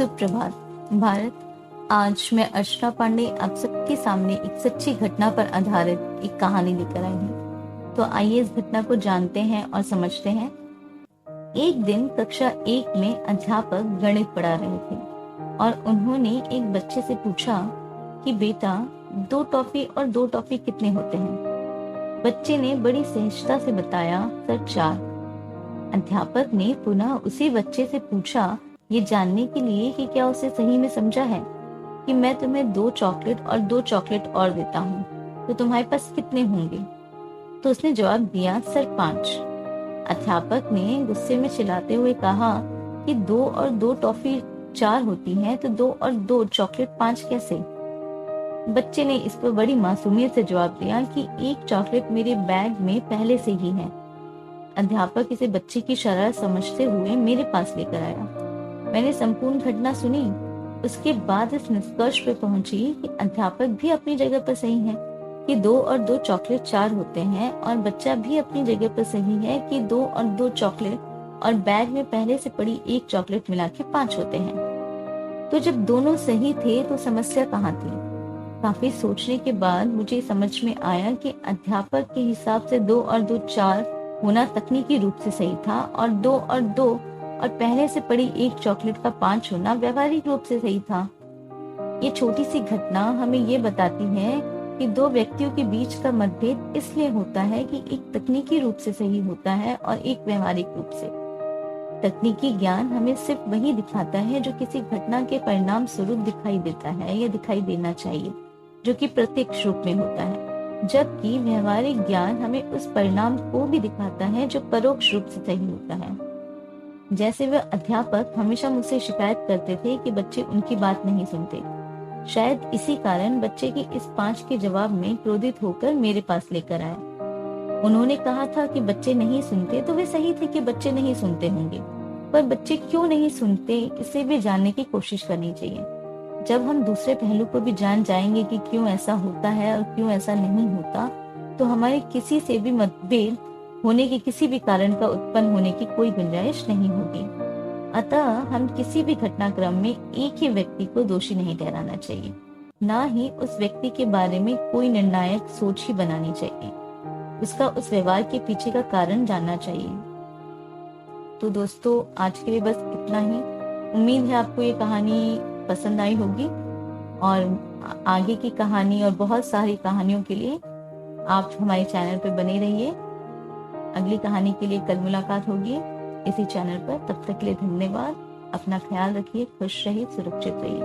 सुप्रभात भारत। आज मैं अर्चना पांडे आप सबके सामने एक सच्ची घटना पर आधारित एक कहानी लेकर आई हूँ। तो आइए इस घटना को जानते हैं और समझते हैं। एक दिन कक्षा 1 में अध्यापक गणित पढ़ा रहे थे और उन्होंने एक बच्चे से पूछा कि बेटा 2 टॉफी और 2 टॉफी कितने होते हैं। बच्चे ने बड़ी सहजता से बताया, सर 4। अध्यापक ने पुनः उसी बच्चे से पूछा, ये जानने के लिए कि क्या उसे सही में समझा है कि मैं तुम्हें 2 चॉकलेट और 2 चॉकलेट और देता हूँ तो तुम्हारे पास कितने होंगे। तो उसने जवाब दिया, सर 5। अध्यापक ने गुस्से में चिल्लाते हुए कहा कि 2 और 2 टॉफी 4 होती हैं तो 2 और 2 चॉकलेट 5 कैसे। बच्चे ने इस पर बड़ी मासूमियत से जवाब दिया कि 1 चॉकलेट मेरे बैग में पहले से ही है। अध्यापक इसे बच्चे की शरारत समझते हुए मेरे पास लेकर आया। मैंने संपूर्ण घटना सुनी। उसके बाद इस निष्कर्ष पर पहुंची कि अध्यापक भी अपनी जगह पर सही है कि 2 और 2 चॉकलेट 4 होते हैं और बच्चा भी अपनी जगह पर सही है कि 2 और 2 चॉकलेट और बैग में पहले से पड़ी 1 चॉकलेट मिला के 5 होते हैं। तो जब दोनों सही थे तो समस्या कहाँ थी। काफी सोचने के बाद मुझे समझ में आया कि अध्यापक के हिसाब से 2 और 2 4 होना तकनीकी रूप से सही था और 2 और 2 और पहले से पड़ी 1 चॉकलेट का 5 होना व्यवहारिक रूप से सही था। ये छोटी सी घटना हमें ये बताती है कि 2 व्यक्तियों के बीच का मतभेद इसलिए होता है कि एक तकनीकी रूप से सही होता है और एक व्यवहारिक रूप से। तकनीकी ज्ञान हमें सिर्फ वही दिखाता है जो किसी घटना के परिणाम स्वरूप दिखाई देता है या दिखाई देना चाहिए, जो कि प्रत्यक्ष रूप में होता है, जबकि व्यवहारिक ज्ञान हमें उस परिणाम को भी दिखाता है जो परोक्ष रूप से सही होता है। जैसे वह अध्यापक हमेशा मुझसे शिकायत करते थे कि बच्चे उनकी बात नहीं सुनते। शायद इसी कारण बच्चे के इस 5 के जवाब में क्रोधित होकर मेरे पास लेकर आए। उन्होंने कहा था कि बच्चे नहीं सुनते, तो वे सही थे कि बच्चे नहीं सुनते होंगे, पर बच्चे क्यों नहीं सुनते इसे भी जानने की कोशिश करनी चाहिए। जब हम दूसरे पहलू को भी जान जाएंगे कि क्यों ऐसा होता है और क्यों ऐसा नहीं होता, तो हमारे किसी से भी मतभेद होने के किसी भी कारण का उत्पन्न होने की कोई गुंजाइश नहीं होगी। अतः हम किसी भी घटनाक्रम में एक ही व्यक्ति को दोषी नहीं ठहराना चाहिए, ना ही उस व्यक्ति के बारे में कोई निर्णायक सोच ही बनानी चाहिए। उसका उस व्यवहार के पीछे का कारण जानना चाहिए। तो दोस्तों, आज के लिए बस इतना ही। उम्मीद है आपको ये कहानी पसंद आई होगी और आगे की कहानी और बहुत सारी कहानियों के लिए आप हमारे चैनल पर बने रहिए। अगली कहानी के लिए कल मुलाकात होगी इसी चैनल पर। तब तक के लिए धन्यवाद। अपना ख्याल रखिए, खुश रहिए, सुरक्षित रहिए।